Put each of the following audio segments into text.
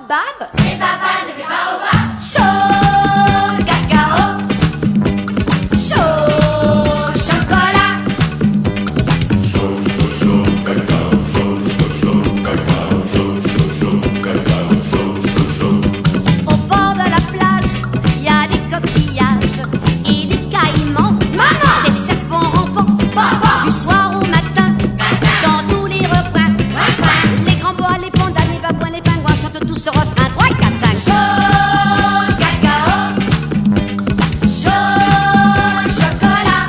baobab. Les babas de mes baobabs. Chaud cacao, chaud chocolat. Au bord de la plage, il y a des coquillages et des caïmans. Maman. Des serpents rampants, Papa. du soir au matin, dans tous les refrains. Les grands bois, les pandas, les babouins, les pingouins chantent tous ce refrain. 3, 4, 5. Chaud cacao, chaud chocolat.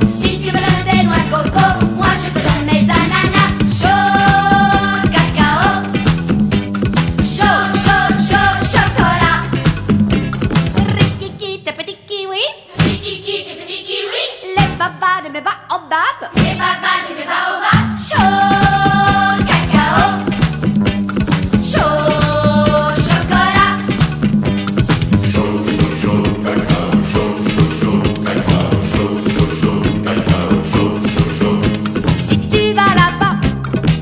Si tu me donnes des noix de coco, moi je te donne mes ananas. Chaud cacao, chaud, chaud, chaud chocolat. Rikiki, tes petits kiwis, Kiki, tes petits kiwis. les babas de mes baobabs. Les babas de mes baobabs. Chaud cacao, chaud chocolat. Si tu vas là-bas,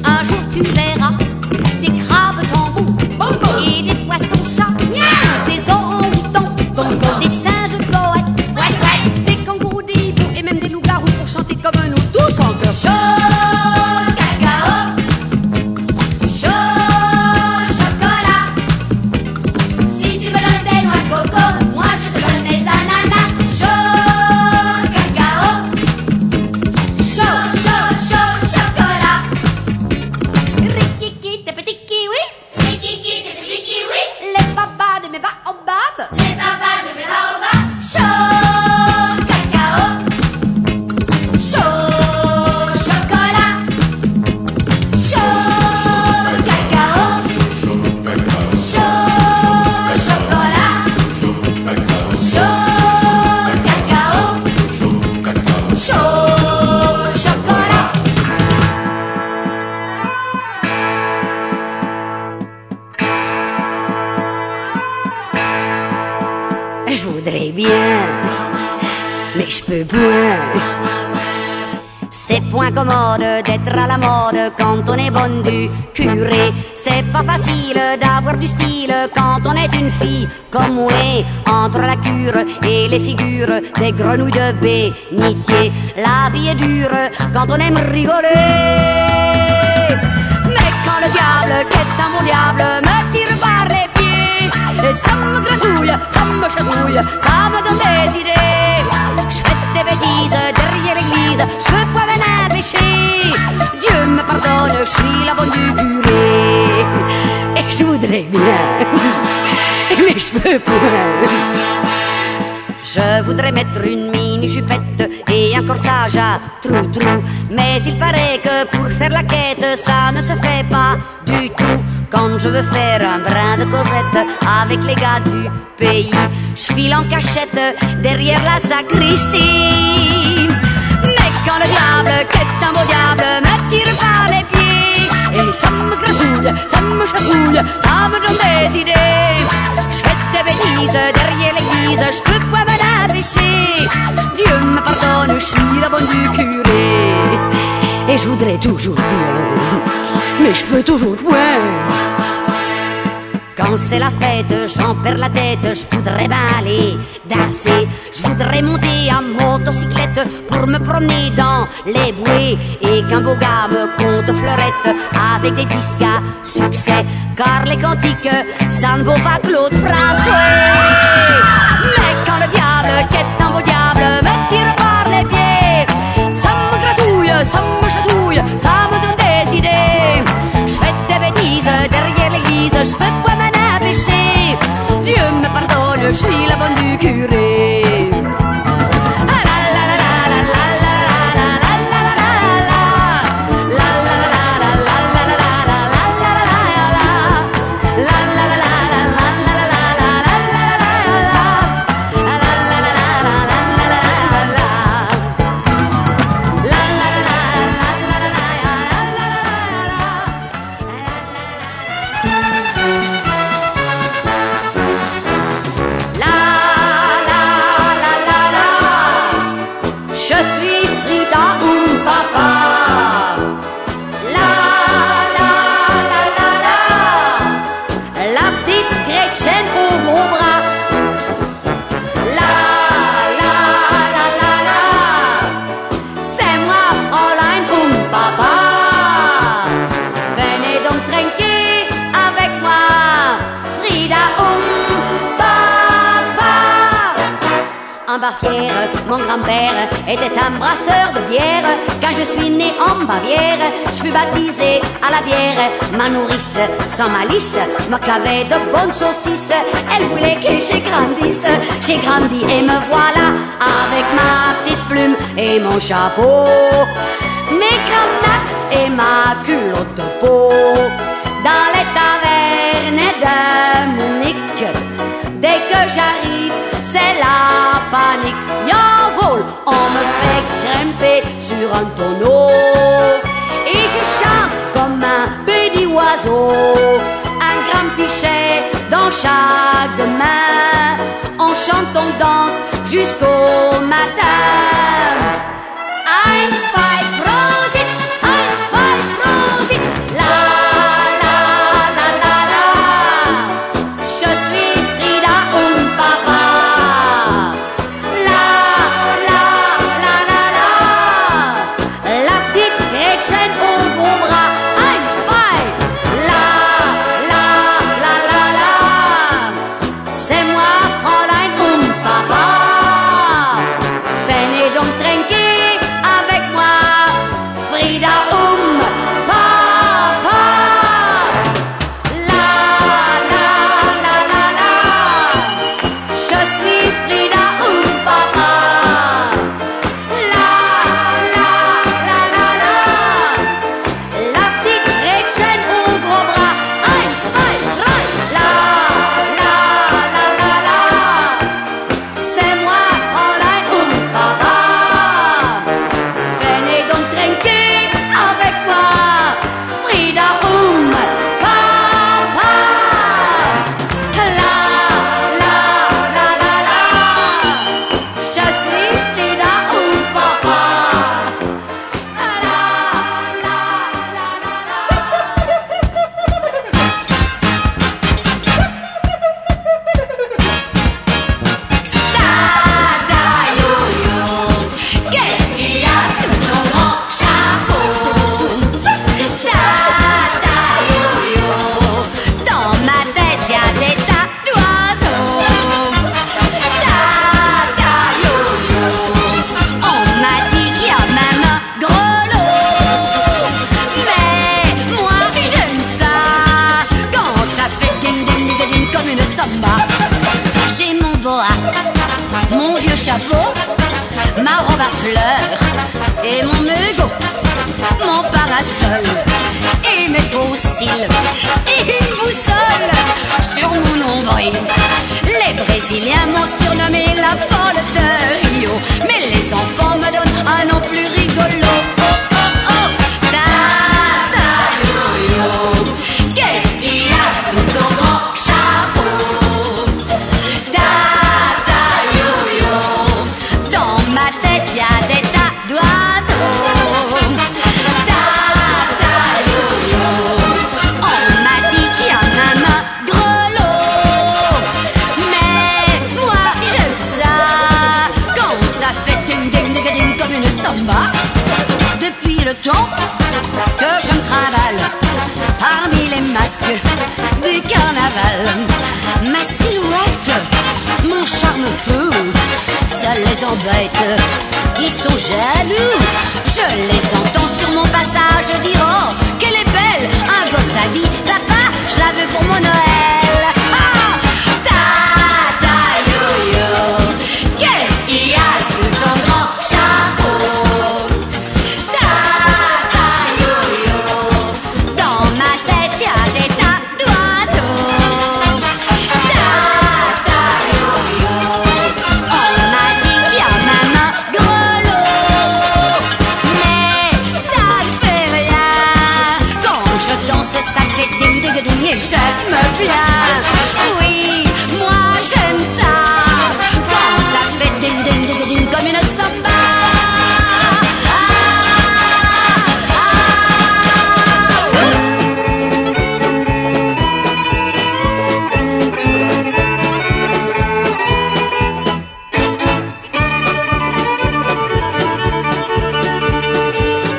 un jour tu verras des crabes tambours et des poissons chats, des orang-outans, des singes poètes, des kangourous, des hiboux et même des loups-garous pour chanter comme nous tous en chœur. Chaud cacao, chaud chocolat. Si tu me donnes des noix de coco, moi je te donne mes ananas. Chaud cacao, chaud, chaud, chaud chocolat. Rikiki, tes petits kiwis, Kiki, tes petits kiwis. les babas de mes baobabs. Les babas de mes baobabs. Chaud cacao, chaud chocolat. Chaud cacao, chaud chocolat. Chaud cacao, chaud chocolat. Je voudrais bien, mais je peux point. C'est point commode d'être à la mode quand on est bonne du curé. C'est pas facile d'avoir du style quand on est une fille comme moi. Entre la cure et les figures des grenouilles de bénitier, la vie est dure quand on aime rigoler. Mais quand le diable, qui est un bon diable, me tire par les pieds, et ça me gratouille, ça me chatouille, ça me donne des idées. Je fais des bêtises derrière l'église, je peux pas m'en empêcher. Dieu me pardonne, je suis la bonne du curé. Et je voudrais bien, mais je peux pas. Je voudrais mettre une mini-jupette et un corsage à trou-trou. Mais il paraît que pour faire la quête, ça ne se fait pas du tout. Quand je veux faire un brin de Cosette avec les gars du pays, je file en cachette derrière la sacristie. Mais quand le diable, qui est un beau diable, me tire par les pieds, et ça me gratouille, ça me chatouille, ça me donne des idées. Je fais des bêtises derrière l'église, je peux pas m'en empêcher. Dieu me pardonne, je suis la bonne du curé. Et je voudrais toujours bien, mais je peux toujours point. Quand c'est la fête, j'en perds la tête, je voudrais bien aller danser. Je voudrais monter en motocyclette pour me promener dans les bouées, et qu'un beau gars me conte fleurette avec des disques à succès, car les cantiques, ça ne vaut pas Claude François. Mais quand le diable, qui est un beau diable, me tire par les pieds, ça me gratouille, ça me chatouille, ça me donne des idées. Je fais des bêtises derrière l'église, je peux pas m'en empêcher. Dieu me pardonne, je suis la bonne du curé. La Bavière, mon grand-père était un brasseur de bière. Quand je suis née en Bavière, je fus baptisée à la bière. Ma nourrice, sans malice, me clavait de bonnes saucisses. Elle voulait que j'ai grandisse. J'ai grandi et me voilà avec ma petite plume et mon chapeau, mes cravates et ma culotte de peau. Dans les tavernes de Munich, dès que j'arrive, c'est la panique. Y'envole, on me fait grimper sur un tonneau et je chante comme un petit oiseau. Un grand pichet dans chaque main, on chante, on danse jusqu'au matin. Ein, zwei, Prosit, ein, zwei, Prosit, la la la la la. Je suis Frida und Papa. La la la la la. La petite Gretchen au gros bras. Ein, zwei, la la la la la. C'est moi, Fräulein und Papa. Venez donc trinquer avec moi, Frida und Papa. La la la la la. Je suis Frida und Papa. La la la la la. La petite Gretchen au gros bras. Un, zwei, drei. La la la la la. C'est moi, Fräulein und Papa. Venez donc trinquer avec moi, Frida und Papa. La la la la la. Je suis Frida und Papa. La la la la Tata yo-yo, qu'est-ce qu'il y a sous ton grand chapeau? Tata yo-yo, dans ma tête y a des tas d'oiseaux. Tata yo-yo, on m'a dit qu'il y a même un grelot. Mais moi j'aime ça quand ça fait ding ding ding ding comme une samba. J'ai mon boa, mon vieux chapeau, ma robe à fleurs et mon mégot, mon parasol et mes faux cils et une boussole sur mon nombril. Les Brésiliens m'ont surnommé la folle de Rio, mais les enfants me donnent un nom plus rigolo. Oh oh oh, Tata yo-yo, qu'est-ce qu'il y a sous ton grand chapeau? Tata yo-yo, dans ma tête y a des tas d'oiseaux. Tata yo-yo, on m'a dit qu'il y a même un grelot. Mais moi j'aime ça quand ça fait ding ding ding ding comme une samba. Depuis le temps que je me travaille parmi les masques du carnaval, ma silhouette, mon charme fou, ça les embête, ils sont jaloux. Je les entends sur mon passage dire oh qu'elle est belle. Un gosse a dit papa je la veux pour mon Noël. Ah, Tata yo-yo, qu'est-ce qu'il y a sous ton grand chapeau? Tata yo-yo, dans ma tête y a des tas d'oiseaux. Tata yo-yo, on m'a dit qu'il y a même un grelot. Mais ça ne fait rien, quand je danse ça fait ding ding ding et j'aime bien. Oui, moi j'aime ça, quand ça fait ding ding ding ding comme une samba.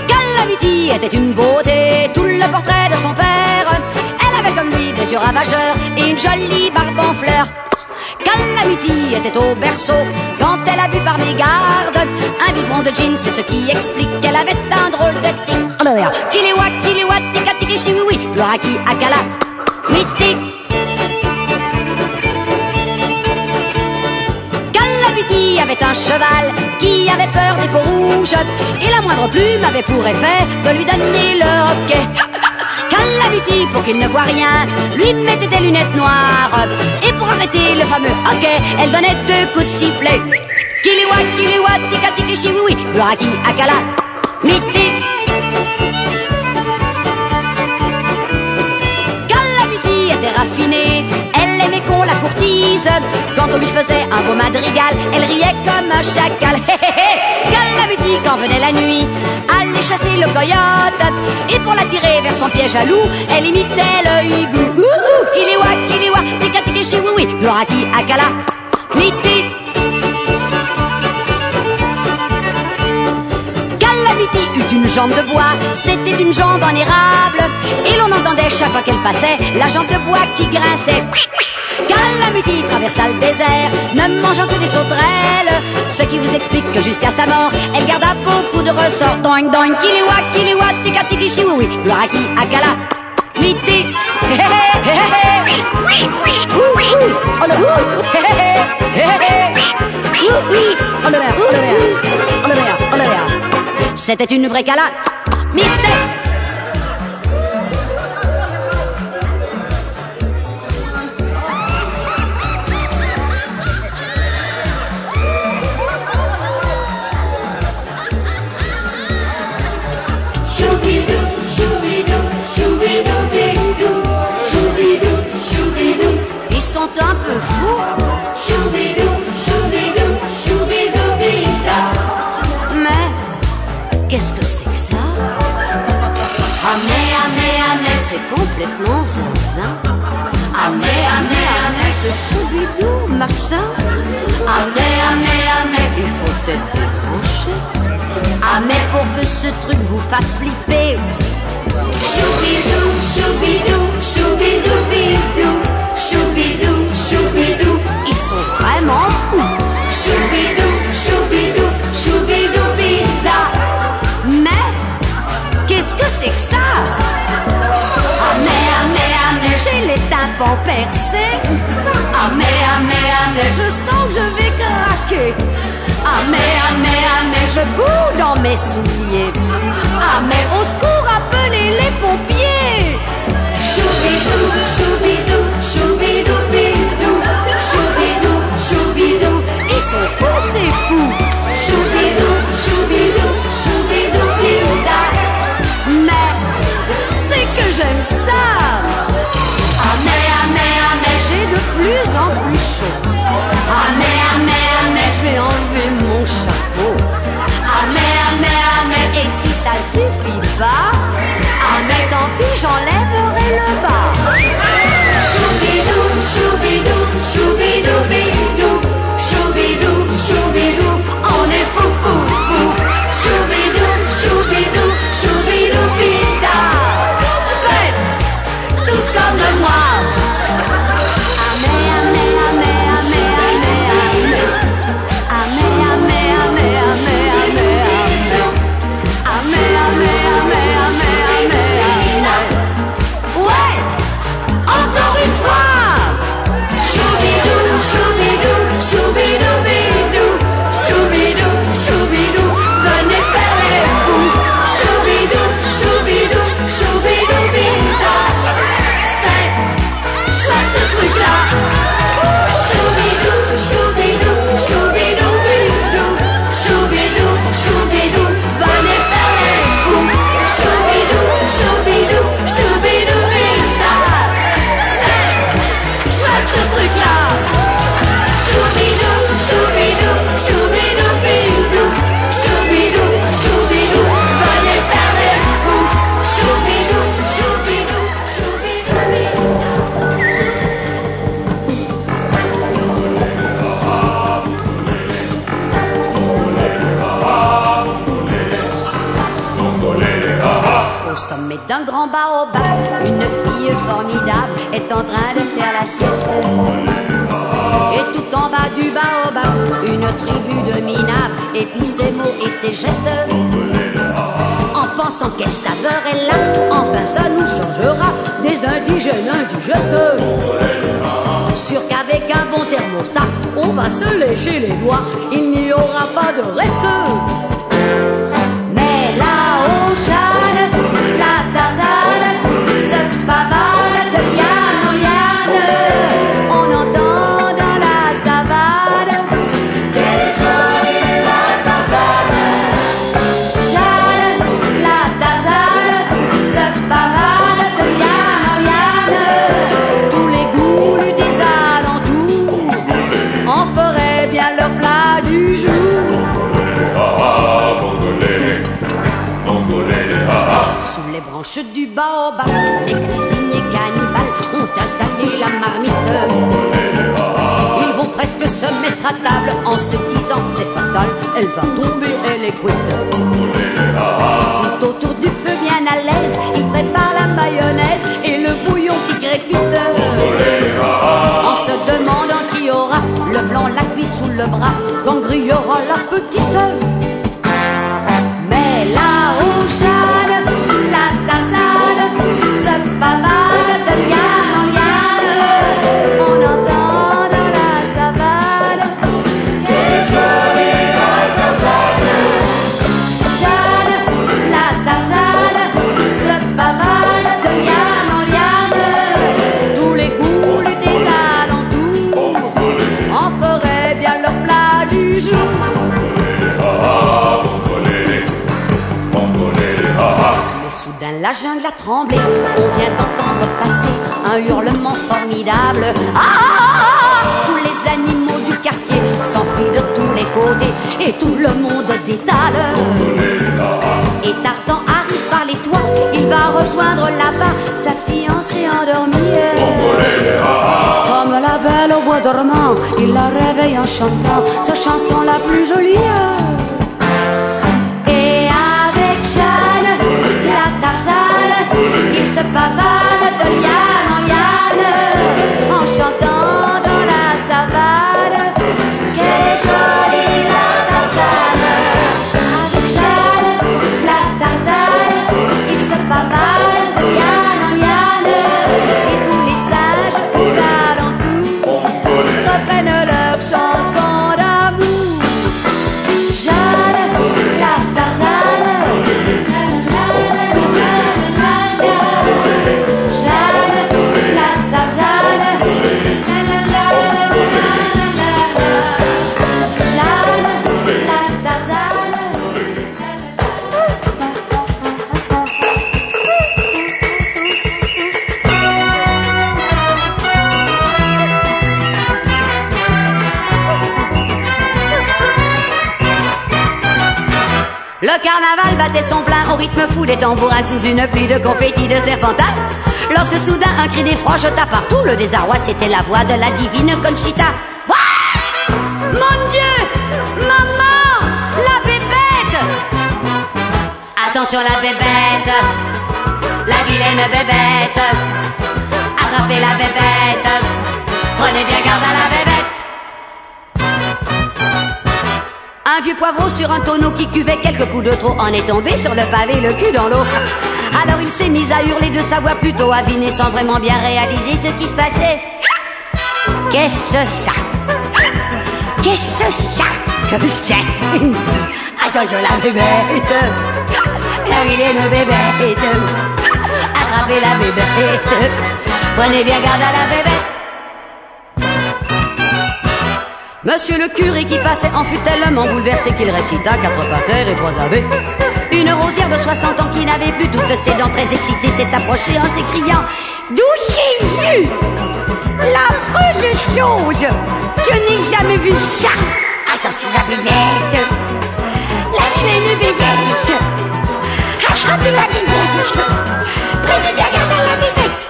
Calamity était une beauté, tout le portrait de son père. Elle avait comme lui des yeux ravageurs et une jolie barbe en fleurs. Calamity était au berceau quand elle a vu par mégarde un biberon de jeans, c'est ce qui explique qu'elle avait un drôle de tic. Kiliwa, kiliwa, tika tiki chiwi, l'oraki akala, miti. Calamity avait un cheval qui avait peur des peaux rouges et la moindre plume avait pour effet de lui donner le hoquet. Calamity, pour qu'il ne voie rien, lui mettait des lunettes noires. Et pour arrêter le fameux hoquet, elle donnait 2 coups de sifflet. Kiliwa, kiliwa, tika tiki chiwi, l'oraki akala, miti. Calamity était raffinée, elle aimait qu'on la courtise. Quand on lui faisait un beau madrigal, elle riait comme un chacal. Calamity, quand venait la nuit, allait chasser le coyote. Et pour l'attirer vers son piège à loup, elle imitait le hibou. Kiliwa, kiliwa, tika tiki chiwi, l'oraki akala, miti. Calamity eut une jambe de bois, c'était une jambe en érable. Et l'on entendait chaque fois qu'elle passait la jambe de bois qui grinçait. Calamity traversa le désert, ne mangeant que des sauterelles. Ce qui vous explique que jusqu'à sa mort, elle garda beaucoup de ressorts. Doing, doing, kiliwa, kiliwa, tika tiki chiwi, l'oraki akala, miti. Oh le mer, oh le mer, oh le mer, oh le mer, oh le mer. C'était une vraie cala, miti. Ils sont un peu fous. Mais qu'est-ce que c'est que ça? Amé, c'est complètement zinzin. Amé, ce choubidou machin. Amé, il faut être débranché. Amé, pour que ce truc vous fasse flipper. Choubidou, choubidou, choubidou, bidou. Choubidou, choubidou, ils sont vraiment fous. Choubidou, choubidou, choubidou, bida. Mais qu'est-ce que c'est que ça? Amé, j'ai les tympans percés. Amé, je sens que je vais craquer. Amé, je boue dans mes souliers. Amé, au secours, appelez les pompiers. Choubidou, choubidou, choubidou, bidou. Choubidou, choubidou, ils sont fous, c'est fou. Choubidou, choubidou, choubidou, bida. Mais c'est que j'aime ça. Amé, j'ai de plus en plus chaud. Amé, je vais enlever mon chapeau. Amé, et si ça ne suffit pas, Amé, tant pis, j'enlèverai le bas. Choubidou, choubidou, choubidou, bidou. Choubidou, choubidou, on est fou, fou, fou. Choubidou, choubidou, choubidou, bida. Faites tous comme moi. D'un grand baobab, une fille formidable est en train de faire la sieste. Et tout en bas du baobab, une tribu de minables, et puis ses mots et ses gestes. En pensant quelle saveur elle a, enfin ça nous changera des indigènes indigestes. Sûr qu'avec un bon thermostat, on va se lécher les doigts, il n'y aura pas de reste. Mais là-haut, Jeanne, la Tarzane, se pavane de liane en liane. On entend dans la savane qu'elle est jolie, la Tarzane. Jeanne, la Tarzane, se pavane de liane en liane. Tous les goûts des alentours en feraient bien leur plat du jour. Sous les branches du baobab, les cuisiniers cannibales ont installé la marmite. Ils vont presque se mettre à table en se disant c'est fatal, elle va tomber, elle est cuite. Tout autour du feu bien à l'aise, ils préparent la mayonnaise et le bouillon qui crépite. En se demandant qui aura le blanc, la cuisse sous le bras, quand grillera la petite. Mais là-haut, Jeanne, la Tarzane, se pavane de liane en liane. On entend dans la savane qu'elle est jolie, la Tarzane. Jeanne, la Tarzane, se pavane de liane en liane. Tous les goûts des alentours en feraient bien leur plat du jour. Soudain la jungle a tremblé, on vient d'entendre passer un hurlement formidable. Tous les animaux du quartier s'enfuient de tous les côtés et tout le monde détale. Et Tarzan arrive par les toits, il va rejoindre là-bas sa fiancée endormie. Comme la belle au bois dormant, il la réveille en chantant sa chanson la plus jolie. Il se pavane de liane en liane, en chantant dans la savane qu'elle est jolie, la Tarzane. Avec Jeanne, la Tarzane, il se pavane de liane en liane, et tous les sages aux alentours reprennent leur chanson d'amour. Jeanne, la Tarzane, le carnaval battait son plein au rythme fou des tambourins sous une pluie de confettis de serpentins. Lorsque soudain un cri d'effroi jeta partout le désarroi, c'était la voix de la divine Conchita. Ouah! Mon Dieu! Maman! La bébête! Attention la bébête! La vilaine bébête! Attrapez la bébête! Prenez bien garde à la bébête! Un vieux poivreau sur un tonneau qui cuvait quelques coups de trop en est tombé sur le pavé, le cul dans l'eau. Alors il s'est mis à hurler de sa voix plutôt avinée sans vraiment bien réaliser ce qui se passait. Qu'est-ce ça? Qu'est-ce ça que c'est? Attention la bébête, la vilaine bébête, attrapez la bébête, prenez bien garde à la bébête. Monsieur le curé qui passait en fut tellement bouleversé qu'il récita 4 patères et 3 ave. Une rosière de 60 ans qui n'avait plus toutes ses dents, très excitée, s'est approchée en s'écriant: d'où j'ai vu l'affreuse chose? Je n'ai jamais vu ça. Attention la bébête, la vilaine bébête, attrapez la bébête, prenez bien garde à la bébête.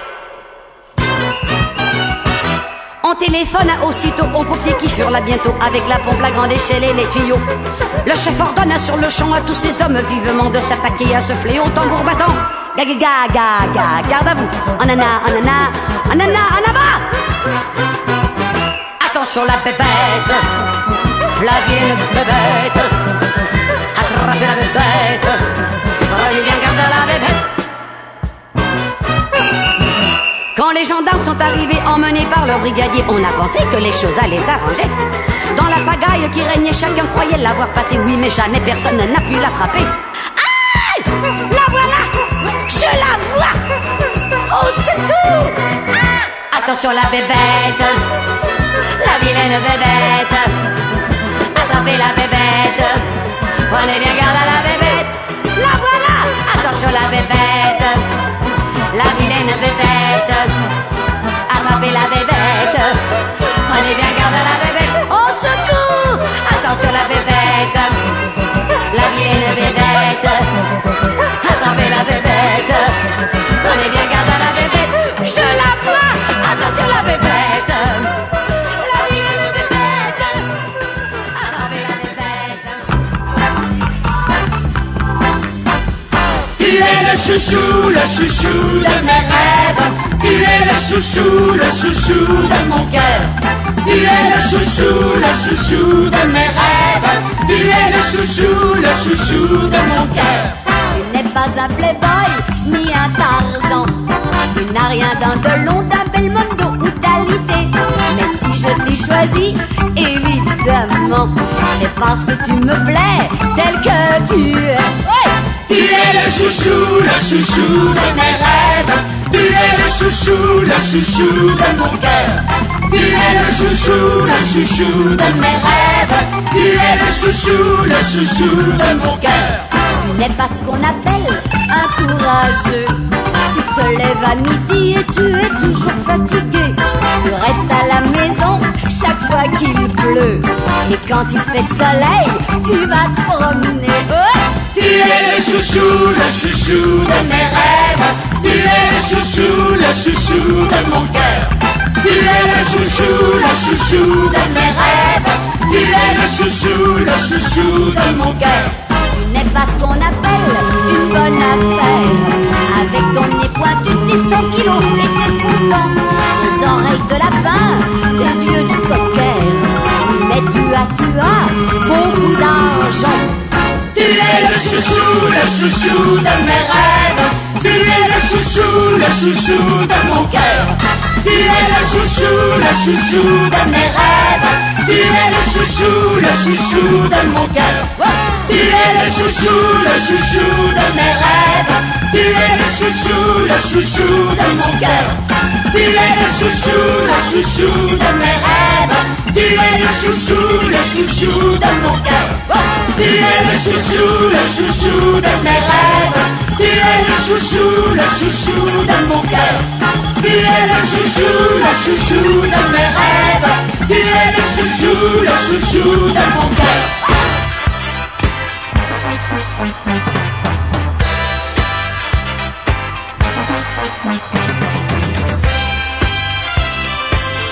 On téléphone aussitôt aux pompiers qui furent là bientôt avec la pompe, la grande échelle et les tuyaux. Le chef ordonna sur le champ à tous ces hommes vivement de s'attaquer à ce fléau tambour battant. Gaga, gaga, garde à vous. Anana, anana, anana, anaba. attention la bébête, la vienne bébête, attrapez la bébête, prenez bien garde à la bébête. Quand les gendarmes sont arrivés emmenés par leur brigadier, on a pensé que les choses allaient s'arranger. Dans la pagaille qui régnait, chacun croyait l'avoir passé, oui, mais jamais personne n'a pu l'attraper. Aïe! La voilà! Je la vois! Au secours! Ah! Attention la bébête, la vilaine bébête, attrapez la bébête, prenez bien garde à la bébête. La voilà! Attention la bébête, la vilaine bébête, attrapez la bébête, prenez bien garde à la bébête. Au secours! Attention la bébête, la vilaine bébête, attrapez la bébête, prenez bien garde à la bébête. Je la vois! Attention la bébête, la vilaine bébête, attrapez la bébête. Tu es le chouchou de mes rêves. Tu es le chouchou de mon cœur. Tu es le chouchou de mes rêves. Tu es le chouchou de mon cœur. Tu n'es pas un playboy ni un Tarzan. Tu n'as rien d'un Delon, d'un Belmondo ou d'Alité. Mais si je t'ai choisi, évidemment, c'est parce que tu me plais tel que tu es. Ouais! Tu es le chouchou de mes rêves. Tu es le chouchou de mon cœur. Tu es le chouchou de mes rêves. Tu es le chouchou de mon cœur. Tu n'es pas ce qu'on appelle un courageux. Tu te lèves à midi et tu es toujours fatigué. Tu restes à la maison chaque fois qu'il pleut. Et quand il fait soleil, tu vas te promener. Ouais! Tu es le chouchou de mes rêves. Tu es le chouchou de mon cœur. Tu es le chouchou de mes rêves. Tu es le chouchou de mon cœur. Tu n'es pas ce qu'on appelle une bonne affaire. Avec ton nez pointu, tes 100 kilos et tes fausses dents, tes oreilles de lapin, tes yeux de cocker. Mais tu as beaucoup d'argent. Tu es le chouchou de mes rêves. Tu es le chouchou de mon cœur. Tu es le chouchou de mes rêves. Tu es le chouchou de mon cœur. Tu es le chouchou de mes rêves. Tu es le chouchou de mon cœur. Tu es le chouchou de mes rêves. Tu es le chouchou de mon cœur. Tu es le chouchou de mes rêves. Tu es le chouchou de mon cœur. Tu es le chouchou de mes rêves. Tu es le chouchou de mon cœur.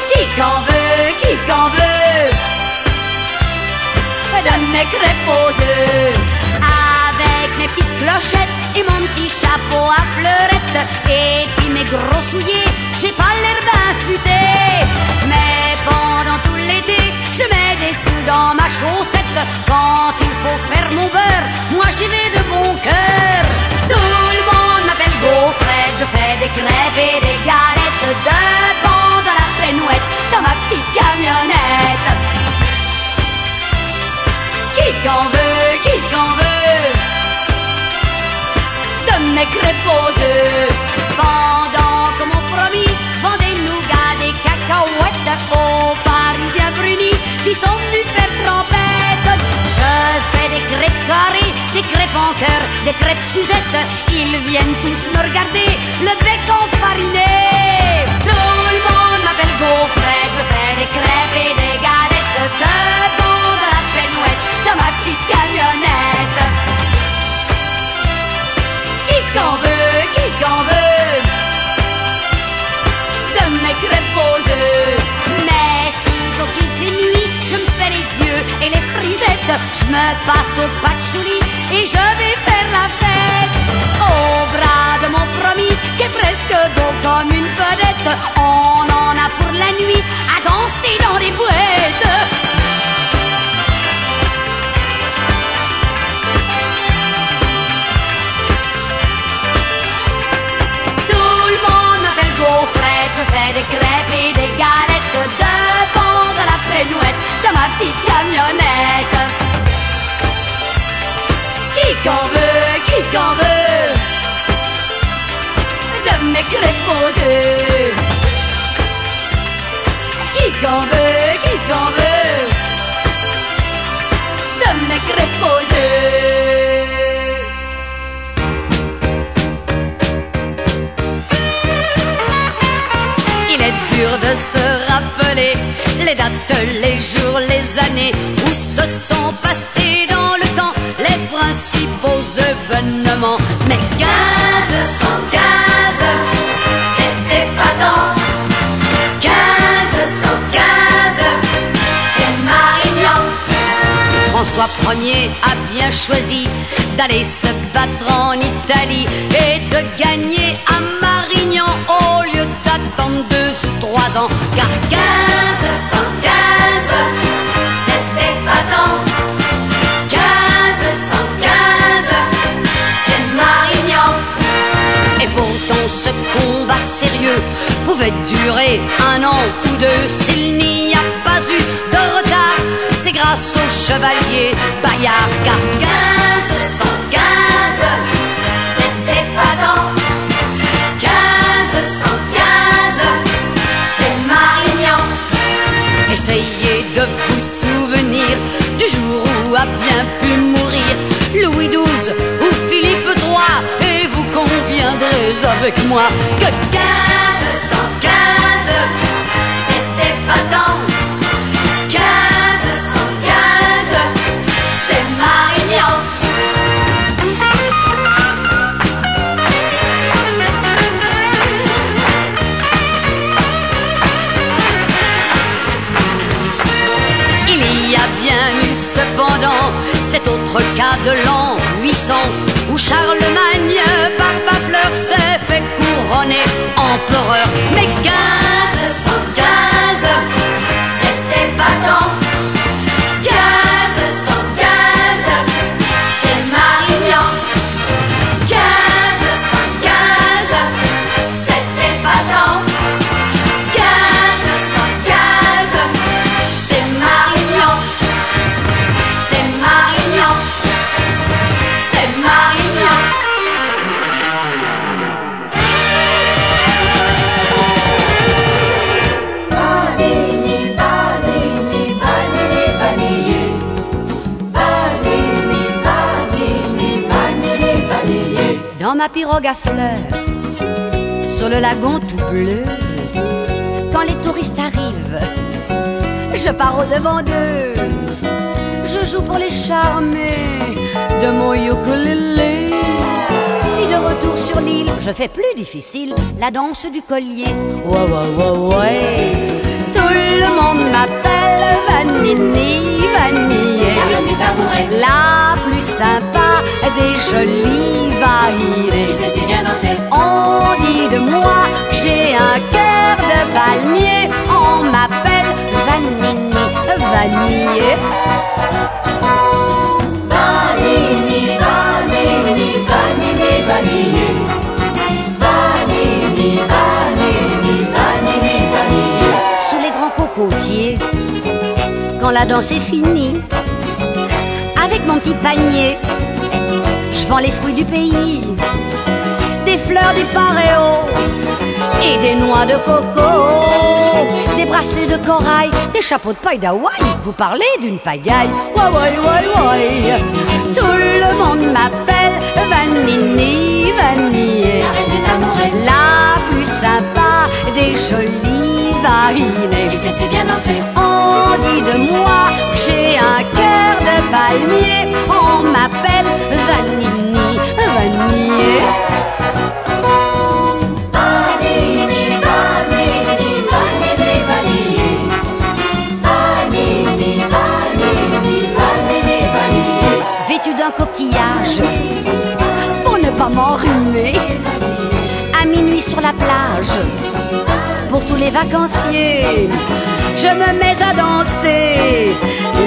Qui qu'en veut de mes crêpes aux œufs. Avec mes petites clochettes et mon petit chapeau à fleurettes. Et puis mes gros souliers, j'ai pas l'air bien futé. Mais pendant tout l'été, je mets des sous dans ma chaussette. Quand il faut faire mon beurre, moi j'y vais de bon cœur. Tout le monde m'appelle Gaufrette, je fais des crêpes et des galettes devant dans la pénouette, dans ma petite camionnette. Qui qu'en veut de mes crêpes aux œufs. Pendant que mon promis vend des nougats, des cacahuètes aux Parisiens brunis qui sont venus faire trempette. Je fais des crêpes carrées, des crêpes en cœur, des crêpes Suzette. Ils viennent tous me regarder, le bec enfariné. Tout le monde m'appelle Gaufrette, je fais des crêpes et des galettes devant de la pénouette, dans ma petite camionnette. Qui qu'en veut de mes crêpes aux œufs. Mais sitôt qu'il fait nuit, je me fais les yeux et les frisettes. Je me passe au patchouli et je vais faire la fête. Au bras de mon promis, qui est presque beau comme une vedette. On en a pour la nuit à danser dans des boîtes. Tout le monde m'appelle Gaufrette, je fais des crêpes et des galettes devant de la pénouette de ma petite camionnette. Qui qu'en veut de mes crêpes aux œufs? Qui qu'en veut de mes crêpes aux œufs? Il est dur de se rappeler les dates, les jours, les années où se sont passés dans le temps les principaux événements. Mais 1515, c'était pas tant. 1515, c'est Marignan. François Ier a bien choisi d'aller se battre en Italie et de gagner à Marignan au lieu d'attendre 2 ou 3 ans. Car 1515, c'était pas tant. 1515, c'est Marignan. Et pourtant ce combat sérieux pouvait durer 1 an ou 2 s'il n'y a pas eu de retard. C'est grâce au chevalier Bayard. Car 1515, c'était pas tant. 1515, c'est Marignan. Essayez de vous souvenir du jour où a bien pu mourir Louis XII ou Philippe III, et vous conviendrez avec moi que 1515, c'était pas tant. 1515, c'est Marignan. Il y a bien eu cependant cet autre cas de l'an 800 où Charlemagne, papa Fleur, s'est fait couronner empereur. Mais 1515, c'était pas tant. 1515, c'est Marignan. 1515, c'était pas tant. 1515, c'est Marignan. C'est Marignan. C'est Marignan. Dans ma pirogue à fleurs, sur le lagon tout bleu, quand les touristes arrivent, je pars au devant d'eux. Je joue pour les charmer de mon ukulélé. Puis de retour sur l'île, je fais plus difficile la danse du collier. Ouais, ouais, ouais, ouais. Tout le monde m'appelle Vanini, Vanillé, la plus sympa des jolies vaillées. Et c'est si bien dansé. On dit de moi que j'ai un cœur de palmier. On m'appelle Vanini, Vanillé. Vanini, Vanini, Vanini, Vanillé. Vanini, Vanini, Vanini, Vanillé. Sous les grands cocotiers, quand la danse est finie, avec mon petit panier, je vends les fruits du pays, des fleurs du paréo et des noix de coco, des bracelets de corail, des chapeaux de paille d'Hawaï. Vous parlez d'une pagaille? Ouais, ouais, ouais, ouais. Tout le monde m'appelle Vanini, Vanillé, La reine des amoureux. la plus sympa des jolies vaillées. Et c'est si bien dansé. On dit de moi que j'ai un cœur de palmier. On m'appelle Vanini, Vanillé. Vanini, Vanini, Vanini, Vanillé. Vanini, Vanini, Vanini, Vanillé. Vêtu d'un coquillage pour ne pas m'enrhumer, à minuit sur la plage, pour tous les vacanciers. Je me mets à danser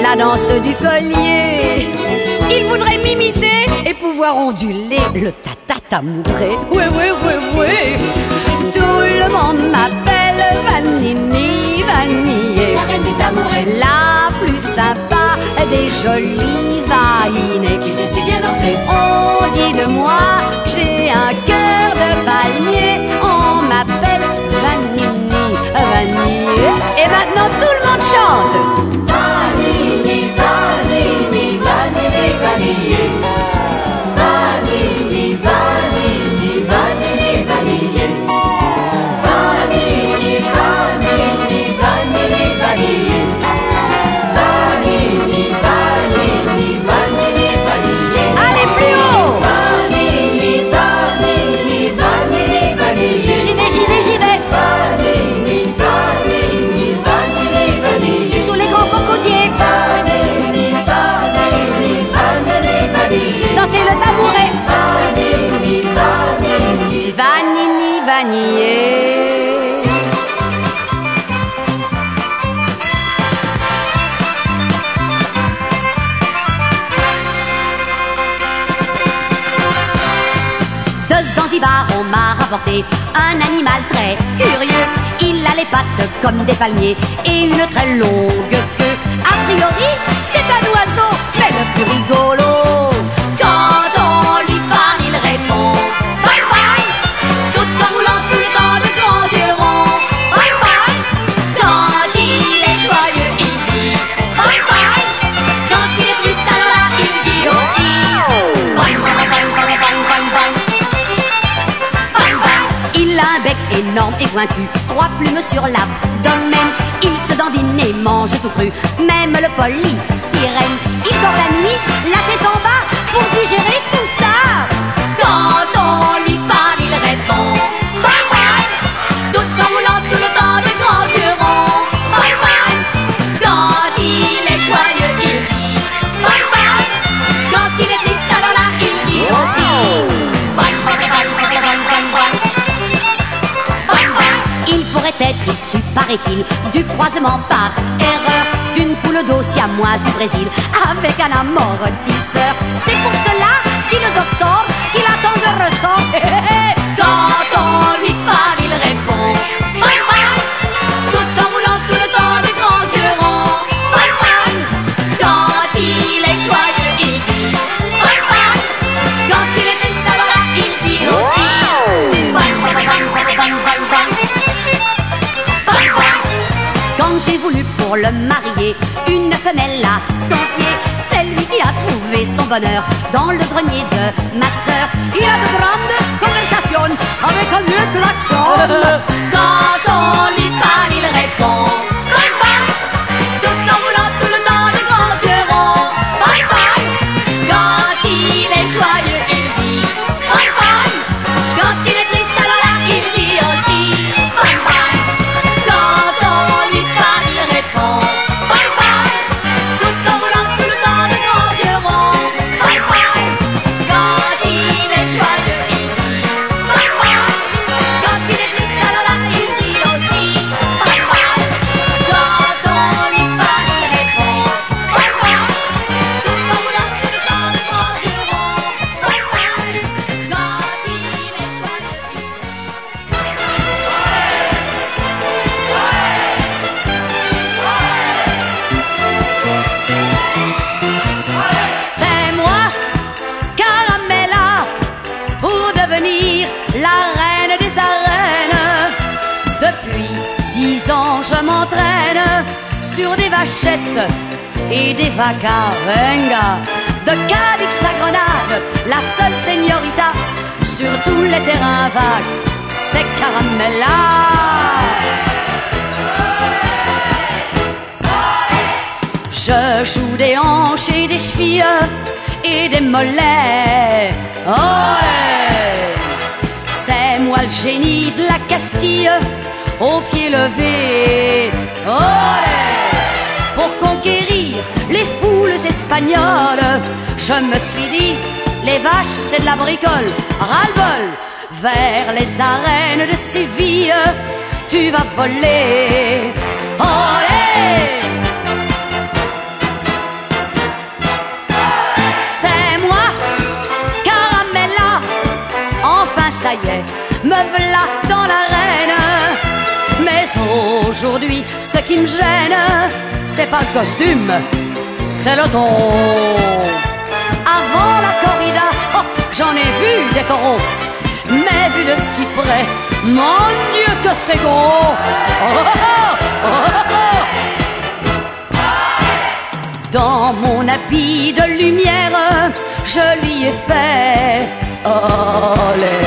la danse du collier. Il voudrait m'imiter et pouvoir onduler le tata-tamouré. Oui, oui, oui, oui. Tout le monde m'appelle Vanini, Vanillé, La reine du tamouré, la plus sympa des jolies vaïnées. qui sait si bien danser. On dit de moi que j'ai un cœur de palmier. On m'appelle Vanini, Vanillé. Et maintenant tout le monde chante. Vanini, vanini, vanini, vanillé. Vanini, vanini, vanini, vanillé. Vanini, vanini, vanini, vanillé. Vanini, vanini, vanini, vanillé. Allez, plus haut. Vanini, vanini, vanini, vanillé. J'y vais, j'y vais, j'y vais. Vanini, vanini, vanini, vanillé. Sous les grands cocotiers, Vanini, vanini, vanini, vanillé. dansez le tabouret. Vanini, vanini. Vanini, Vanillé. De Zanzibar, on m'a rapporté un animal très curieux. Il a les pattes comme des palmiers et une très longue queue. A priori, c'est un oiseau, mais le plus rigolo. Quand on lui parle, il répond bye bye, tout en roulant tout le temps de grands yeux ronds. Bye bye. Quand il est joyeux, il dit bye bye. Quand il est triste, alors là, il dit aussi bye bye, bye bye, bye bye, bye bye. Bang, bang. Il a un bec énorme et pointu, 3 plumes sur l'abdomen. Il se dandine et mange tout cru, même le polystyrène. Il dort la nuit, la tête en bas, pour digérer tout ça. Quand on lui parle, il répond bye bye, tout en roulant tout le temps de grands yeux ronds. Bye bye. Quand il est joyeux, il dit bye bye. Quand il est triste, alors là, il dit aussi bye bye, bye bye, bye bye, bye bye. Bang, bang. Il pourrait être issu, paraît-il, du croisement par erreur d'une poule d'eau siamoise du Brésil avec un amortisseur. C'est pour cela, dit le docteur, qu'il attend de ressort. Quand on lui parle, il répond bye bye, tout en roulant tout le temps des grands yeux ronds. Bye bye. Quand il est joyeux, il dit bye bye. Quand il est triste, alors là, il dit aussi bye bye, bye bye, bye bye, bye bye. Bye bye. Quand j'ai voulu pour le marier une femelle à son pied, c'est lui qui a trouvé son bonheur dans le grenier de ma sœur. Il a de grandes conversations avec un vieux klaxon. Quand on lui parle, il répond bye bye, tout en roulant tout le temps de grands yeux ronds. Bye bye. Quand il est joyeux, il dit bye bye. Quand il est triste, alors là, il dit aussi bye bye. Quand on lui parle, il répond bye bye, tout en roulant tout le temps de grands yeux ronds. Bye bye. Quand il est joyeux, il dit bye bye. Quand il est triste, alors là, il dit aussi bye bye. Quand on lui parle, il répond bye bye, tout en roulant tout le temps de grands yeux ronds. Bye bye. Quand il est joyeux, il dit c'est moi, Caramella, pour devenir la reine des arènes. Depuis 10 ans, je m'entraîne sur des vachettes et des vacas, venga. De Cadix à Grenade, la seule señorita sur tous les terrains vagues, c'est Caramella. Je joue des hanches et des chevilles et des mollets. Olé! C'est moi le génie de la Castille, au pied levé. Olé! Pour conquérir les foules espagnoles, je me suis dit, les vaches c'est de la bricole. Ras-le-bol vers les arènes de Séville, tu vas voler. Olé! C'est moi, Caramella, enfin ça y est, me voilà dans l'arène. Mais aujourd'hui, ce qui me gêne, c'est pas le costume, c'est le ton. Avant la corrida, oh, j'en ai vu des taureaux, mais vu de si près, mon Dieu que c'est gros. Oh, oh, oh, oh. Dans mon habit de lumière, je lui ai fait olé.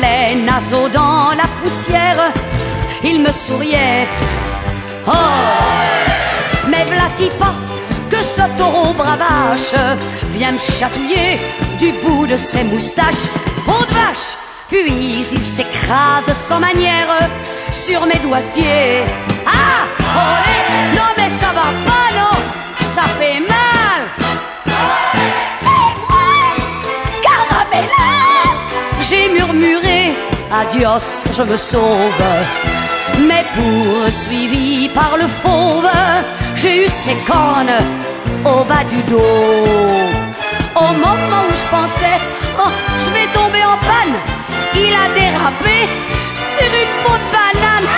Les naseaux dans la poussière, il me souriait. Oh, mais v'là-t-il pas que ce taureau bravache vient me chatouiller du bout de ses moustaches. Peau de vache! Puis il s'écrase sans manière sur mes doigts de pied. Ah! Olé! Non mais ça va pas, non! Ça fait mal! C'est moi! Caramella! J'ai murmuré, adios, je me sauve. Mais poursuivi par le fauve, j'ai eu ses cornes au bas du dos. Au moment où je pensais, oh, je vais tomber en panne, il a dérapé sur une peau de banane.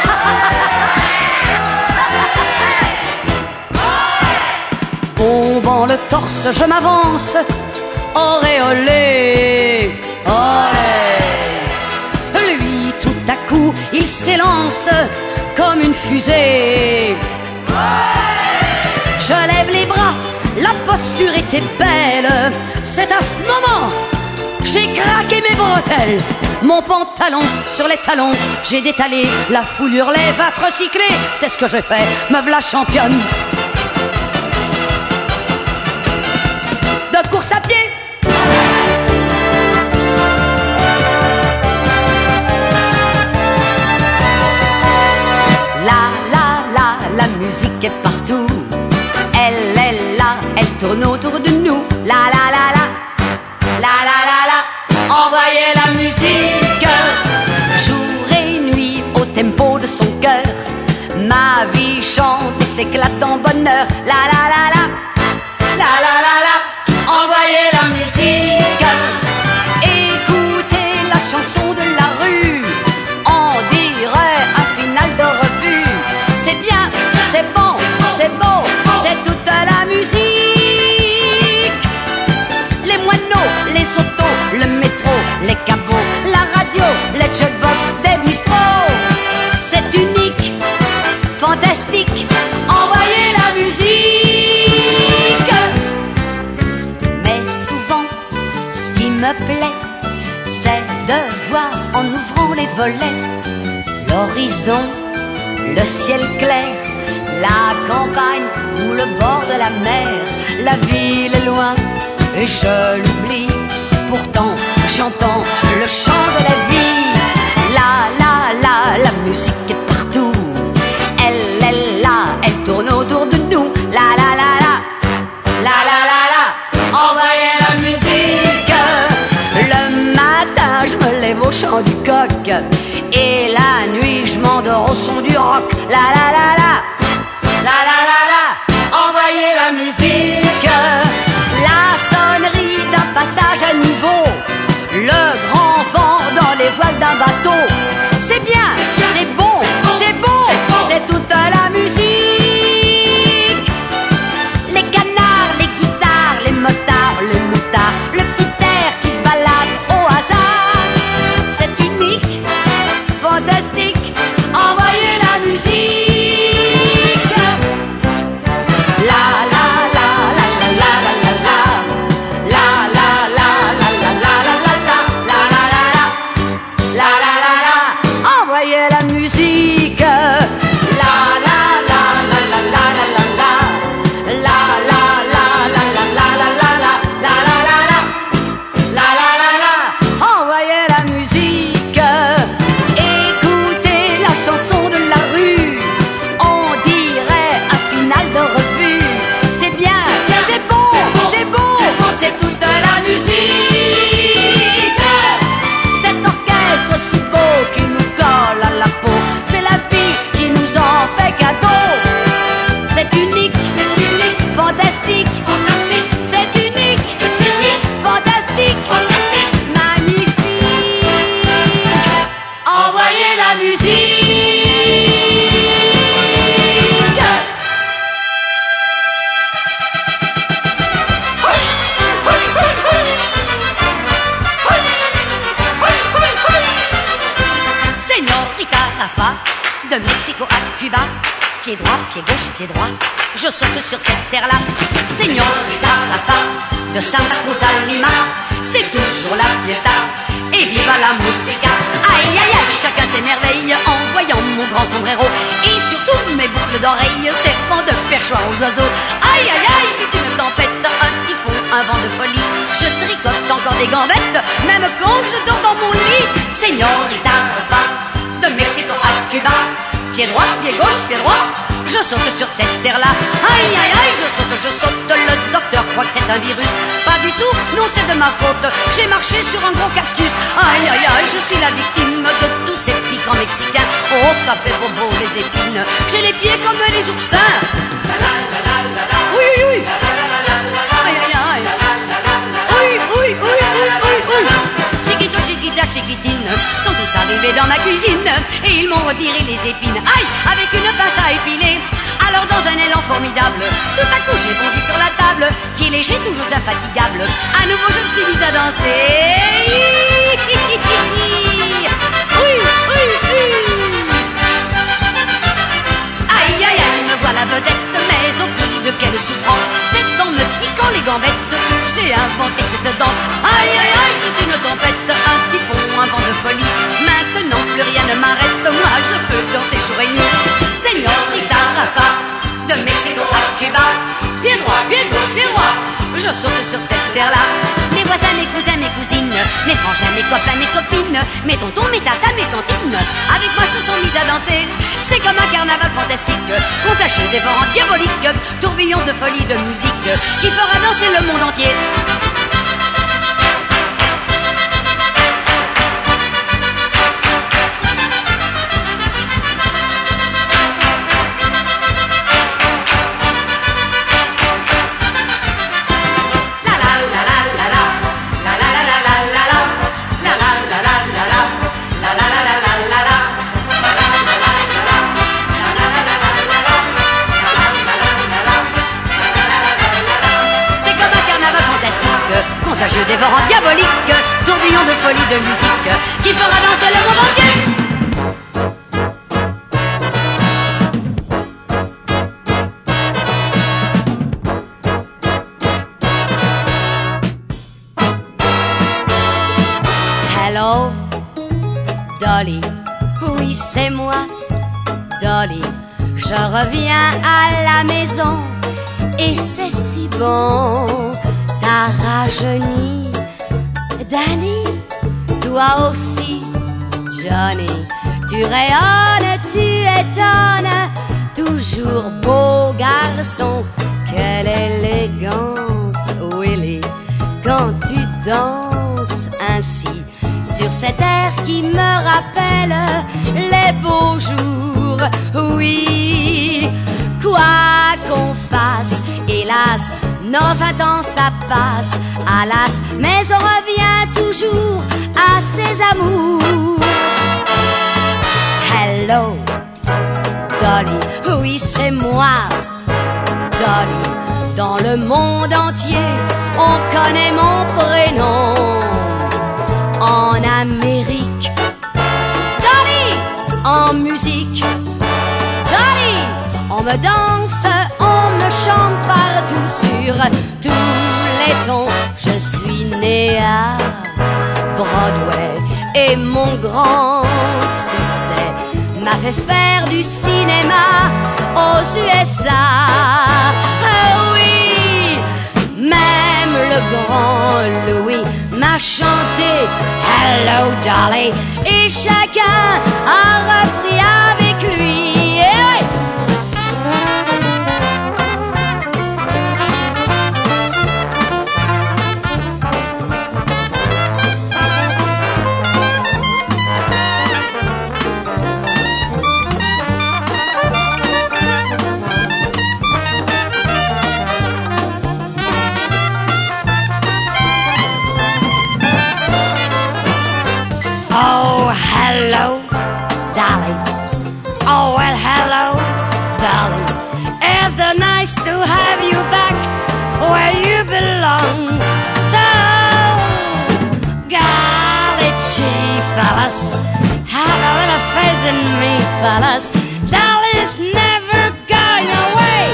Bombant le torse, je m'avance, auréolé, olé. Lui, tout à coup, il s'élance comme une fusée. Je lève les bras, la posture était belle. C'est à ce moment que j'ai craqué mes bretelles. Mon pantalon sur les talons, j'ai détalé, la foule hurlait, va te recycler. C'est ce que j'ai fait, me v'là championne de course à pied. La musique est partout, elle est là, elle tourne autour de nous. La la la la, la la la la, envoyez la musique. Jour et nuit au tempo de son cœur, ma vie chante et s'éclate en bonheur. La la la la, la la la la, envoyez la musique. Écoutez la chanson de la rue, on dirait un final de revue. C'est bien, c'est bon, c'est beau, c'est toute la musique. Les moineaux, les autos, le métro, les cabots, la radio, les jukebox, des bistrots. C'est unique, fantastique, envoyez la musique. Mais souvent, ce qui me plaît, c'est de voir en ouvrant les volets l'horizon, le ciel clair, la campagne ou le bord de la mer. La ville est loin et je l'oublie, pourtant j'entends le chant de la vie. La musique est partout, elle est là, elle tourne autour de nous. La la la la, la la la la, envoyez la musique. Le matin je me lève au chant du coq, et la nuit je m'endors au son du rock. La la la la, la la la la, envoyez la musique. La sonnerie d'un passage à niveau, le grand vent dans les voiles d'un bateau. C'est bien, c'est bon, c'est beau, c'est toute la musique. Les canards, les guitares, les motards, le moutard, le petit air qui se balade au hasard. C'est unique, fantastique, envoyez la musique. La la la la la la la la, la la la la la la la la la, la la la la, la la la la, envoyez la musique. La la la la la la la la, la la la la la la la la la, la la la la, la la la la, envoyez la musique. Écoutez la chanson de la rue, on dirait un final de revue. C'est bien, c'est bon, c'est beau, c'est toute la musique. Cet orchestre si beau qui nous colle à la peau. la musique. Señorita Raspa, de Mexico à Cuba, pied droit, pied gauche, pied droit, je saute sur cette terre-là. Señorita Raspa, de Santa Cruz à Lima, c'est toujours la fiesta, et viva la musica. Aïe aïe aïe, chacun s'émerveille en voyant mon grand sombrero, et surtout mes boucles d'oreilles servant de perchoir aux oiseaux. Aïe aïe aïe, c'est une tempête, un typhon, un vent de folie, je tricote encore des gambettes, même quand je dors dans mon lit. Señorita Raspa, de Mexico à Cuba, pied droit, pied gauche, pied droit, je saute sur cette terre-là. Aïe aïe aïe, je saute, le docteur croit que c'est un virus. Pas du tout, non c'est de ma faute, j'ai marché sur un gros cactus. Aïe aïe aïe, je suis la victime de tous ces piquants mexicains. Oh, ça fait bobo les épines, j'ai les pieds comme les oursins. Oui, oui, oui. Aïe aïe aïe. Oui, oui, oui, oui, oui, oui. Chiquito, chiquita, chiquitine sont tous arrivés dans ma cuisine et ils m'ont retiré les épines. Aïe, avec une pince à épiler. Alors dans un élan formidable, tout à coup j'ai bondi sur la table, qui est léger, toujours infatigable. À nouveau je me suis mise à danser. Oui, oui, oui. Aïe, aïe, aïe, me voilà vedette, mais au prix de quelle souffrance. C'est en me piquant les gambettes que j'ai inventé cette danse. Aïe, aïe, aïe, c'est une tempête, un typhon, un vent de folie. Maintenant plus rien ne m'arrête, moi je peux danser jour et nuit. Señorita Raspa, de Mexico à Cuba, pied droit, pied gauche, pied droit, je saute sur cette terre-là. Mes voisins, mes cousins, mes cousines, mes frangins, mes copains, mes copines, mes tontons, mes tatas, mes tantines, avec moi se sont mis à danser. C'est comme un carnaval fantastique, contagieux, dévorant, diabolique, tourbillon de folie, de musique, qui fera danser le monde entier. Contagieux, dévorant, diabolique, tourbillon de folie, de musique, qui fera danser le monde entier. Hello, Dolly, oui c'est moi, Dolly, je reviens à la maison, et c'est si bon. T'as rajeuni, Danny, toi aussi, Johnny. Tu rayonnes, tu étonnes, toujours beau garçon. Quelle élégance, Willie, quand tu danses ainsi sur cet air qui me rappelle les beaux jours. Oui, quoi qu'on fasse, hélas, nos 20 ans ça passe, alas, mais on revient toujours à ses amours. Hello, Dolly, oui c'est moi, Dolly. Dans le monde entier, on connaît mon prénom. En Amérique, Dolly, en musique, Dolly, on me danse, on me chante partout sur tous les tons. Je suis née à Broadway et mon grand succès m'a fait faire du cinéma aux USA. Ah oui, même le grand Louis m'a chanté Hello Dolly et chacun a repris avec lui. nice to have you back where you belong. So, golly gee, fellas, have a little faith in me, fellas. Dolly's never going away.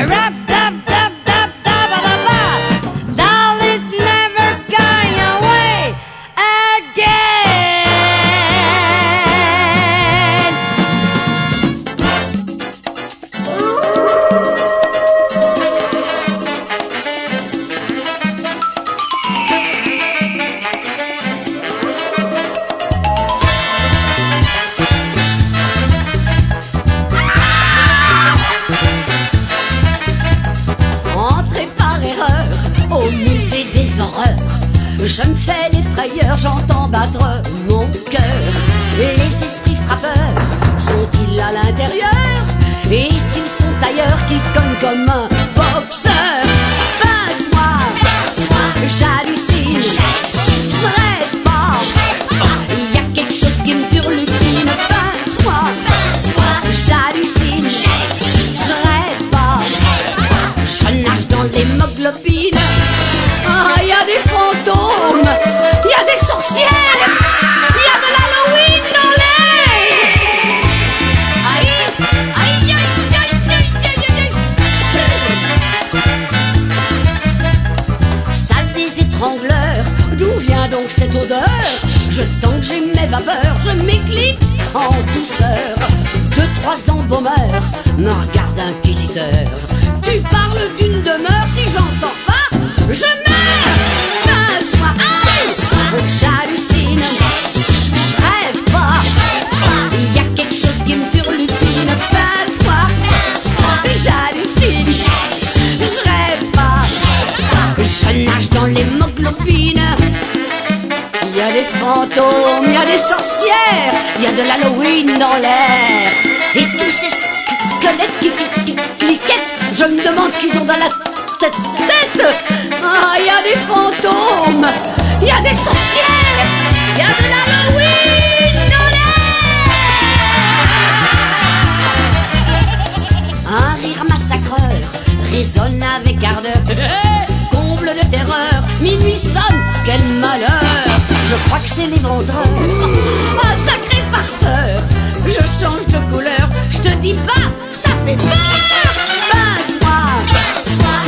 Rap, dub, dub, dub, dub, dub, dub. Dolly's never going away again. Entrée par erreur au musée des horreurs, je me fais des frayeurs, j'entends battre mon cœur. Les esprits frappeurs sont-ils à l'intérieur? Et s'ils sont ailleurs, qui cognent comme un boxeur? Pince-moi, j'hallucine, je rêve pas, il y a quelque chose qui me turlupine. Pince-moi, j'hallucine, je rêve pas, je nage dans l'hémoglobine. Ah, il y a des fantômes, il y a des sorcières, il y a de l'Halloween dans l'air. Aïe, aïe, aïe, aïe, aïe, aïe, aïe. Salle des étrangleurs, d'où vient donc cette odeur? Je sens que j'ai mes vapeurs, je m'éclipse en douceur. 2-3 embaumeurs me regardent inquisiteur. Tu parles d'une demeure, si j'en sors pas, je meurs. Pince-moi, j'hallucine, je rêve pas, il y a quelque chose qui me turlupine. Pince-moi, j'hallucine, je rêve pas, je nage dans l'hémoglobine. Il y a des fantômes, il y a des sorcières, il y a de l'Halloween dans l'air. Et tous ces squelettes qui cliquettent, je me demande ce qu'ils ont dans la tête. Ah, il y a des fantômes, il y a des sorcières, il y a de l'Halloween dans l'air. Un rire massacreur résonne avec ardeur. Comble de terreur, minuit sonne, quel malheur. Je crois que c'est l'éventreur. Ah, sacré farceur, je change de couleur, je te dis pas, ça fait peur. Pince-moi,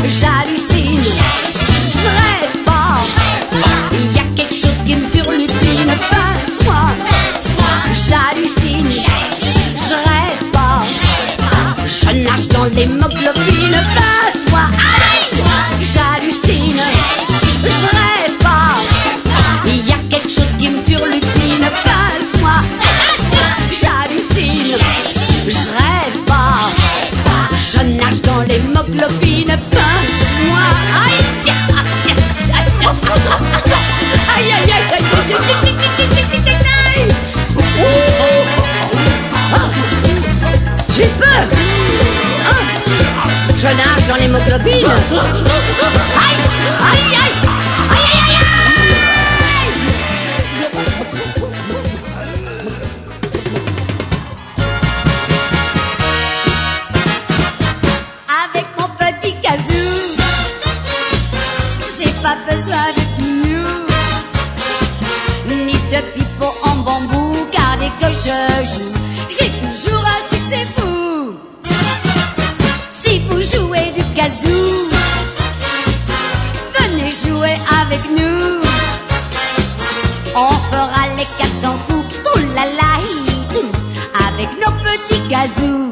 j'hallucine, je rêve pas, il y a quelque chose qui me turlupine. Pince-moi, j'hallucine, je rêve pas, je nage dans l'hémoglobine. Pince-moi, j'hallucine, je rêve pas, il y a quelque chose qui me turlupine. Pince-moi, j'hallucine, je rêve pas, je nage dans l'hémoglobine. Pince-moi, aïe, aïe, aïe, aïe, aïe, j'ai peur. Je nage dans l'hémoglobine. Aïe, aïe, aïe, aïe, aïe, aïe, avec mon petit kazoo, j'ai pas besoin de pignou, ni de pipeau en bambou, car dès que je joue, j'ai toujours un succès fou. Si vous jouez du kazoo, venez jouer avec nous. On fera les 400 coups, tout la la hi, avec nos petits kazoo.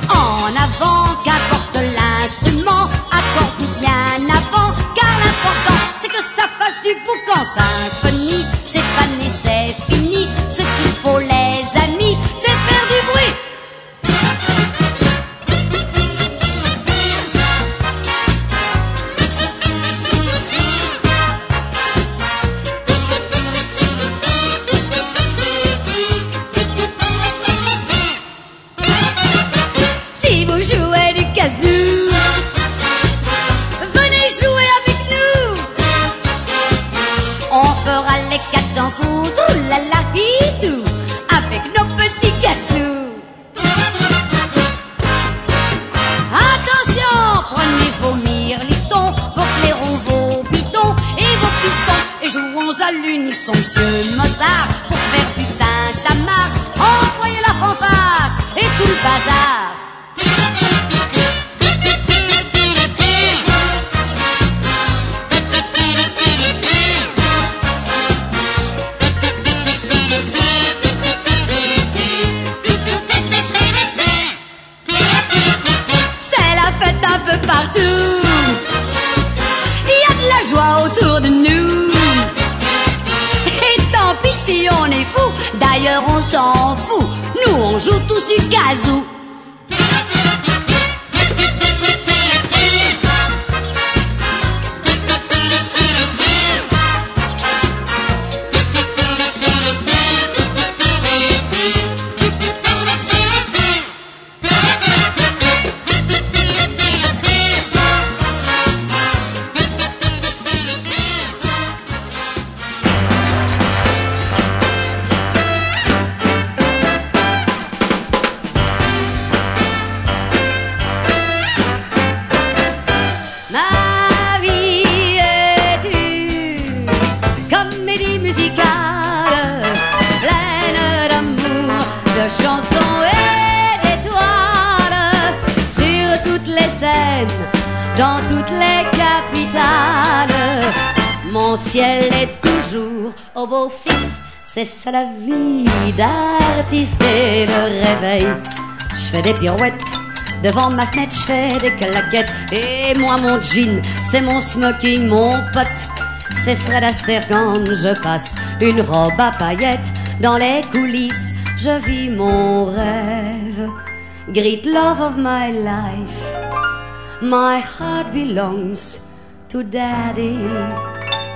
En avant, qu'apporte l'instrument, accorde tout bien avant, car l'important c'est que ça fasse du boucan. Symphonie, c'est fané, c'est fini. Ce qu'il faut, les amis, c'est faire du bruit. Si vous jouez du kazoo, venez jouer avec nous. On fera les 400 coups, tout la la hi tout, avec nos petits kazoo. à l'unisson, monsieur Mozart, pour faire du tintamarre, envoyez la fanfare et tout le bazar. C'est la fête un peu partout, il y a de la joie autour de nous. Et tant pis si on est fou, d'ailleurs on s'en fout, nous on joue tous du kazoo. Ma vie est une comédie musicale, pleine d'amour, de chansons et d'étoiles, sur toutes les scènes, dans toutes les capitales. Mon ciel est toujours au beau fixe, c'est ça la vie d'artiste. Et le réveil, je fais des pirouettes. Devant ma fenêtre, je fais des claquettes. Et moi, mon jean, c'est mon smoking, mon pote. C'est Fred Astaire quand je passe une robe à paillettes. Dans les coulisses, je vis mon rêve. Great love of my life, my heart belongs to daddy.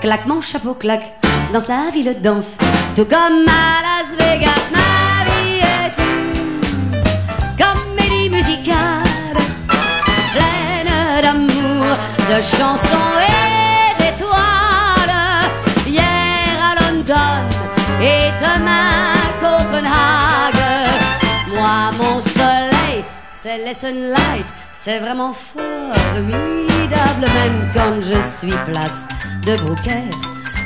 Claque mon chapeau, claque, danse la ville, danse. Tout comme à Las Vegas, ma vie est une comédie musicale, pleine d'amour, de chansons et d'étoiles. Hier à London et demain à Copenhague. Moi, mon soleil, c'est les sunlight, c'est vraiment formidable. Même quand je suis place de Brooker,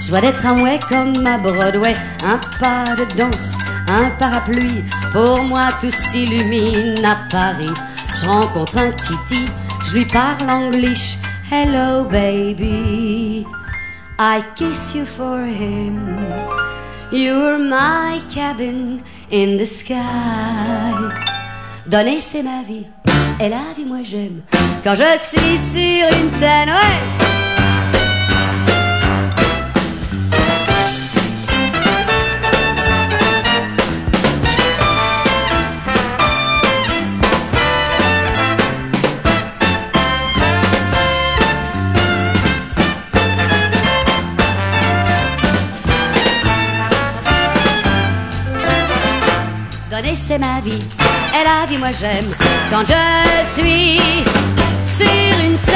je vois des tramways comme à Broadway. Un pas de danse, un parapluie, pour moi tout s'illumine à Paris. Je rencontre un titi, je lui parle anglish. Hello baby, I kiss you for him. You're my cabin in the sky. Donner c'est ma vie, et la vie moi j'aime. Quand je suis sur une scène, ouais. Donner c'est ma vie, et la vie moi j'aime. Quand je suis sur une scène.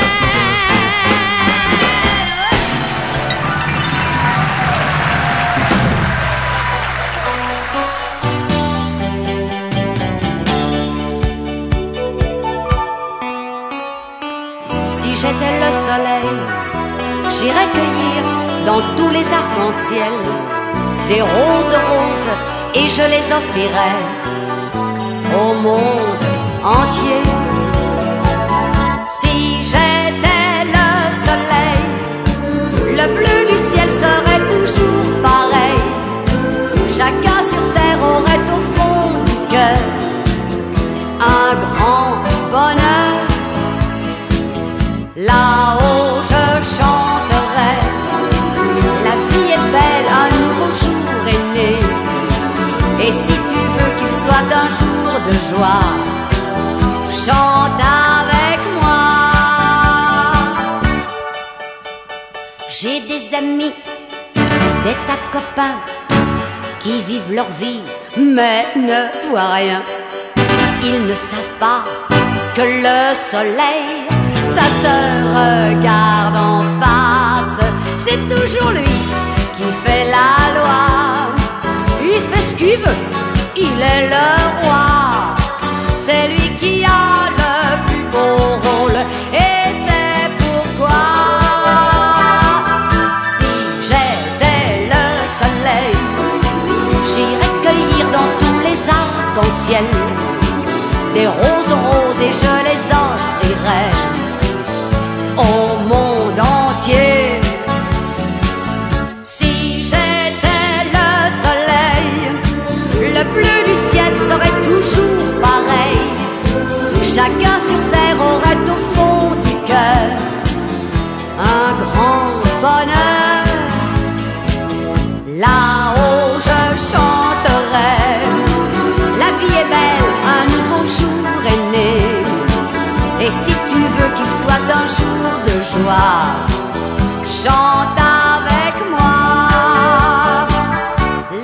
Si j'étais le soleil, j'irais cueillir dans tous les arcs-en-ciel des roses roses, et je les offrirai au monde entier. Si j'étais le soleil, le bleu du ciel serait toujours pareil. Chacun sur terre aurait au fond du cœur un grand bonheur. Là-haut je chanterai, la vie est belle, un nouveau jour est né. Et si tu veux qu'il soit un jour de joie, chante avec moi. J'ai des amis, des tas de copains qui vivent leur vie mais ne voient rien. Ils ne savent pas que le soleil, ça se regarde en face. C'est toujours lui qui fait la loi. Il fait ce qu'il veut, il est le roi. C'est lui qui a le plus beau rôle, et c'est pourquoi si j'étais le les arcs-en-ciel, des roses roses et je les offrirai au monde entier. Si j'étais le soleil, le bleu du ciel serait toujours pareil. Chacun sur terre aurait au fond du cœur un grand bonheur. Là-haut je chanterai, la vie est belle, un nouveau jour est né. Et si tu veux qu'il soit un jour de joie, chante avec moi.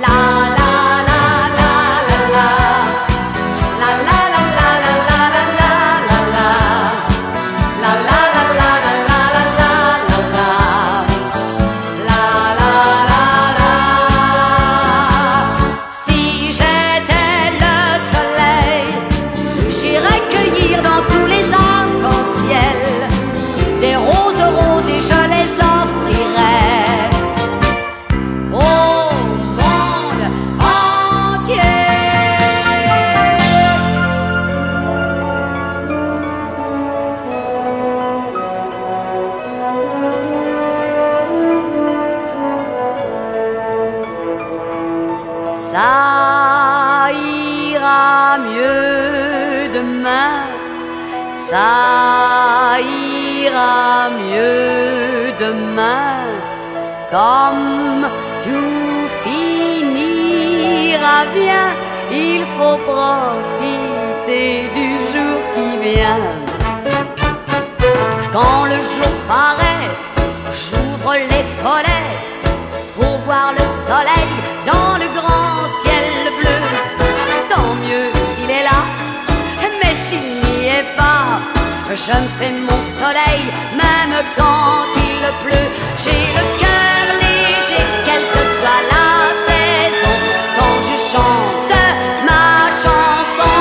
La la la la la la, la la la la la la la la la, la la la la la la la la, la la la la. Si j'étais le soleil, j'irais cueillir dans tous les arcs-en-ciel des roses roses et je les offrirais au monde entier. Ça ira mieux demain, ça ira mieux demain, comme tout finira bien, il faut profiter du jour qui vient. Quand le jour paraît, j'ouvre les volets pour voir le soleil dans le grand ciel bleu. Tant mieux s'il est là, mais s'il n'y est pas, je me fais mon soleil, même quand il pleut. J'ai le cœur léger, quelle que soit la saison, quand je chante ma chanson.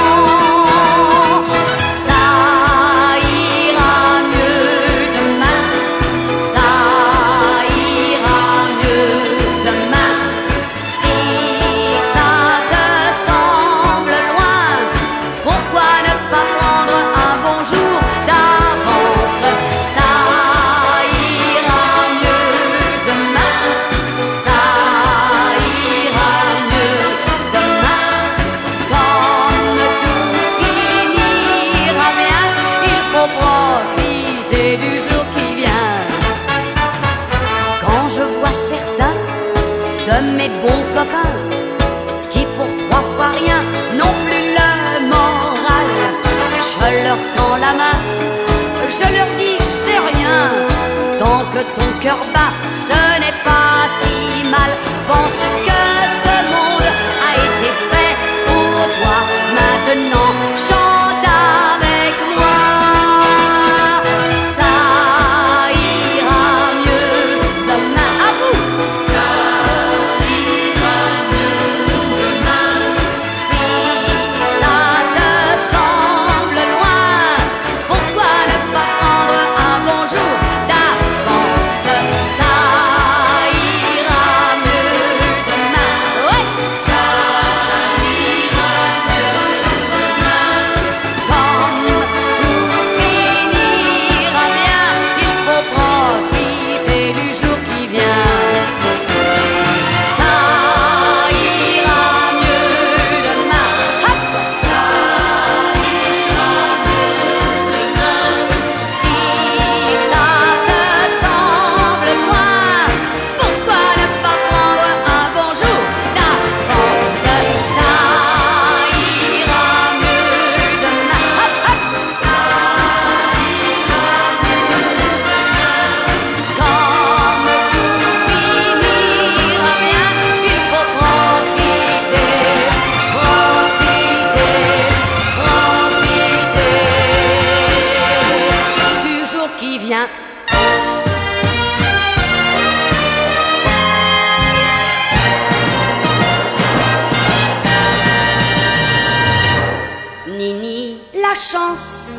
Ça ira mieux demain, ça ira mieux demain. Si ça te semble loin, pourquoi ne pas prendre un bon jour d'avance? Ça ira mieux demain, ça ira mieux demain. Comme tout finira bien, il faut profiter du jour qui vient. Quand je vois certains de mes bons copains qui pour 3 fois rien n'ont plus le moral, je leur tends la main, je leur dis c'est rien, tant que ton cœur bat, ce n'est pas si mal. Pense que ce monde a été fait pour toi, maintenant chante avec moi. Ça ira mieux demain, à vous. Ça ira mieux demain. Si ça te semble loin, pourquoi ne pas prendre un bon jour d'avance? Ça ira mieux demain, ouais. Ça ira mieux demain. Comme tout finira bien, il faut profiter du jour qui vient. Ça ira mieux demain, hop. Ça ira mieux demain. Si ça te semble loin, pourquoi ne pas prendre un bon jour d'avance? Ça ira mieux demain, hop, hop. Ça ira mieux demain. Comme tout finira bien, il faut profiter, profiter, profiter du jour qui vient. Nini, la chance,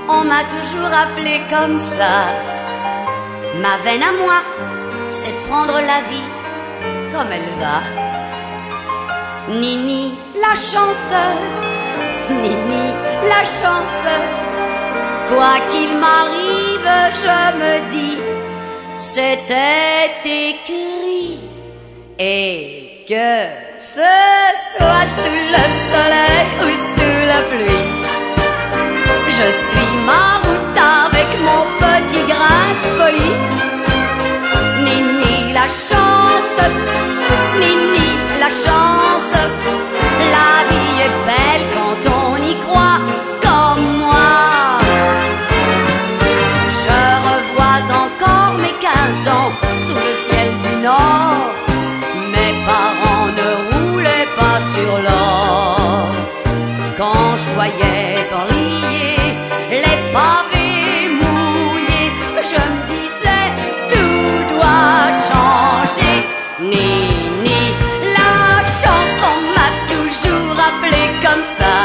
on m'a toujours appelé comme ça. Ma veine à moi, c'est prendre la vie comme elle va. Nini la chance, Nini la chance. Quoi qu'il m'arrive, je me dis, c'était écrit. Et que ce soit sous le soleil ou sous la pluie, je suis ma route avec mon petit grain de folie. Nini la chance, Nini la chance. La vie est belle quand on y croit comme moi. Je revois encore mes 15 ans sous le ciel du Nord. Mes parents ne roulaient pas sur l'or. Quand je voyais briller les pavés mouillés, je me disais tout doit changer. Nini, la chanson m'a toujours appelé comme ça.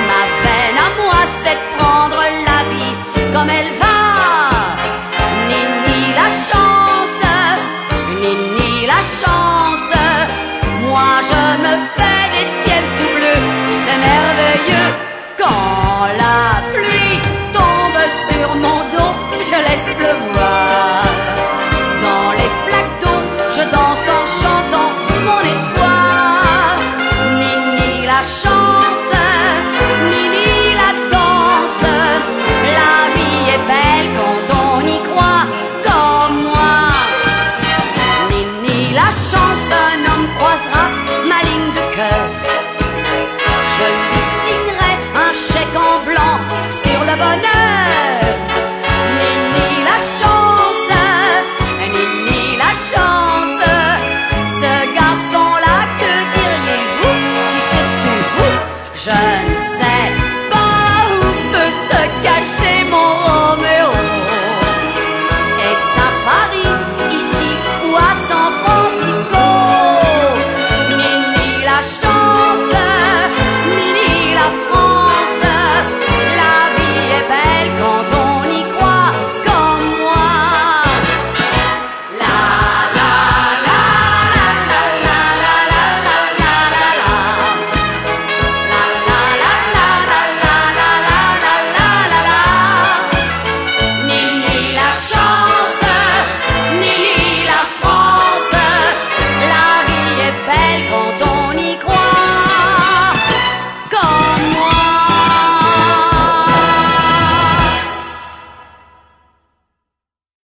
Ma veine à moi, c'est de prendre la vie comme elle va. Nini, la chance, Nini, la chance. Moi, je me fais des ciels tout bleus, c'est merveilleux. Quand la pluie tombe sur mon dos, je laisse pleuvoir. Dans les flaques d'eau, je danse en chantant mon espoir. Nini, la chance.